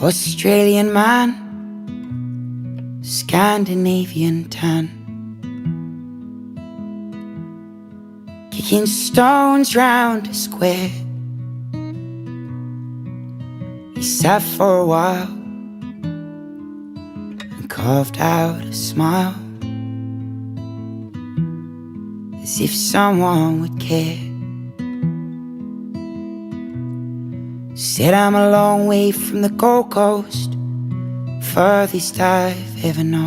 Australian man, Scandinavian tan, kicking stones round a square. He sat for a while and carved out a smile, as if someone would care. Said I'm a long way from the Gold Coast, furthest I've ever known.